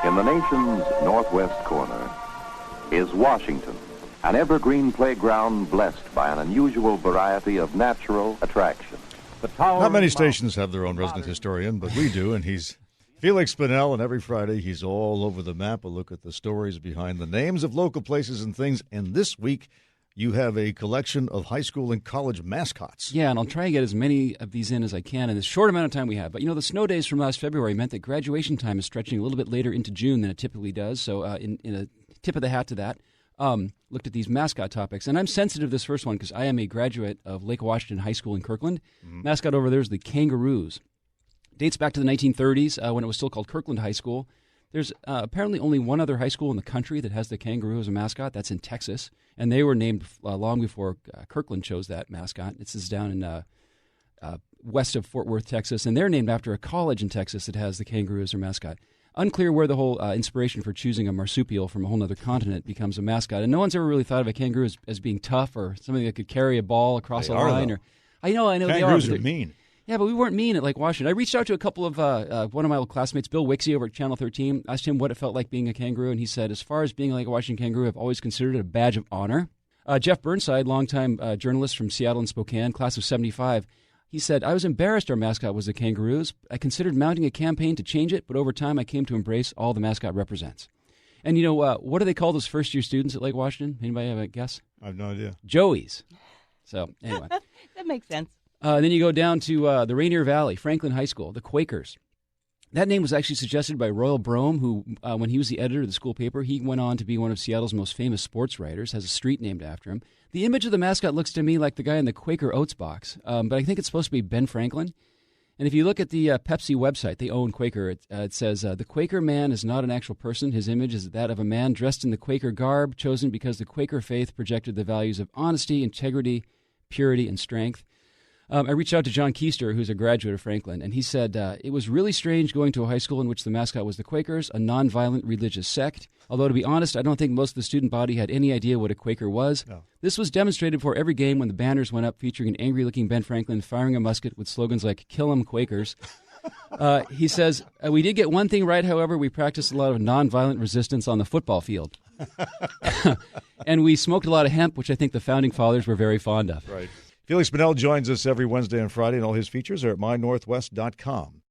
In the nation's northwest corner is Washington, an evergreen playground blessed by an unusual variety of natural attractions. Not many stations have their own resident historian, but we do, and he's Feliks Banel, and every Friday he's all over the map. A look at the stories behind the names of local places and things, and this week you have a collection of high school and college mascots. Yeah, and I'll try and get as many of these in as I can in this short amount of time we have. But, the snow days from last February meant that graduation time is stretching a little bit later into June than it typically does, so in a tip of the hat to that, looked at these mascot topics. And I'm sensitive to this first one because I am a graduate of Lake Washington High School in Kirkland. Mm-hmm. Mascot over there is the Kangaroos. Dates back to the 1930s when it was still called Kirkland High School. There's apparently only one other high school in the country that has the kangaroo as a mascot. That's in Texas. And they were named long before Kirkland chose that mascot. This is down in west of Fort Worth, Texas. And they're named after a college in Texas that has the kangaroo as their mascot. Unclear where the whole inspiration for choosing a marsupial from a whole other continent becomes a mascot. And no one's ever really thought of a kangaroo as being tough or something that could carry a ball across a line. I know Kangaroos they are. are mean. Yeah, but we weren't mean at Lake Washington. I reached out to a couple of one of my old classmates, Bill Wixie over at Channel 13, asked him what it felt like being a kangaroo, and he said, as far as being a Lake Washington kangaroo, I've always considered it a badge of honor. Jeff Burnside, longtime journalist from Seattle and Spokane, class of 75, he said, I was embarrassed our mascot was the Kangaroos. I considered mounting a campaign to change it, but over time I came to embrace all the mascot represents. And what do they call those first-year students at Lake Washington? Anybody have a guess? I have no idea. Joeys. So, anyway. That makes sense. Then you go down to the Rainier Valley, Franklin High School, the Quakers. That name was actually suggested by Royal Brome, who, when he was the editor of the school paper, he went on to be one of Seattle's most famous sports writers, has a street named after him. The image of the mascot looks to me like the guy in the Quaker Oats box, but I think it's supposed to be Ben Franklin. And if you look at the Pepsi website, they own Quaker, it says, the Quaker man is not an actual person. His image is that of a man dressed in the Quaker garb, chosen because the Quaker faith projected the values of honesty, integrity, purity, and strength. I reached out to John Keister, who's a graduate of Franklin, and he said, it was really strange going to a high school in which the mascot was the Quakers, a nonviolent religious sect. Although, to be honest, I don't think most of the student body had any idea what a Quaker was. No. This was demonstrated for every game when the banners went up featuring an angry-looking Ben Franklin firing a musket with slogans like, "Kill 'em, Quakers." He says, we did get one thing right, however. We practiced a lot of nonviolent resistance on the football field. And we smoked a lot of hemp, which I think the Founding Fathers were very fond of. Right. Feliks Banel joins us every Wednesday and Friday, and all his features are at mynorthwest.com.